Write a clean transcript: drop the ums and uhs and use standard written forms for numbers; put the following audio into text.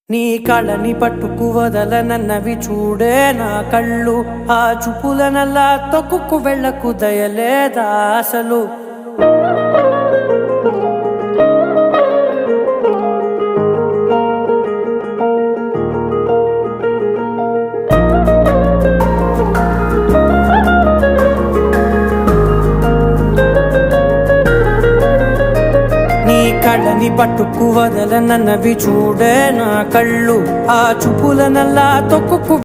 నీ కళని పట్టుకు వదలనన్నవి చూడే నా కళ్ళు, ఆ చూపులనల్లా తొక్కుకు వెళ్ళకు దయలేదా అసలు. నీ కళ్ళని పట్టుకు వదలనన్నవి చూడే నా కళ్ళు, ఆ చూపులనల్లా తొక్కుకు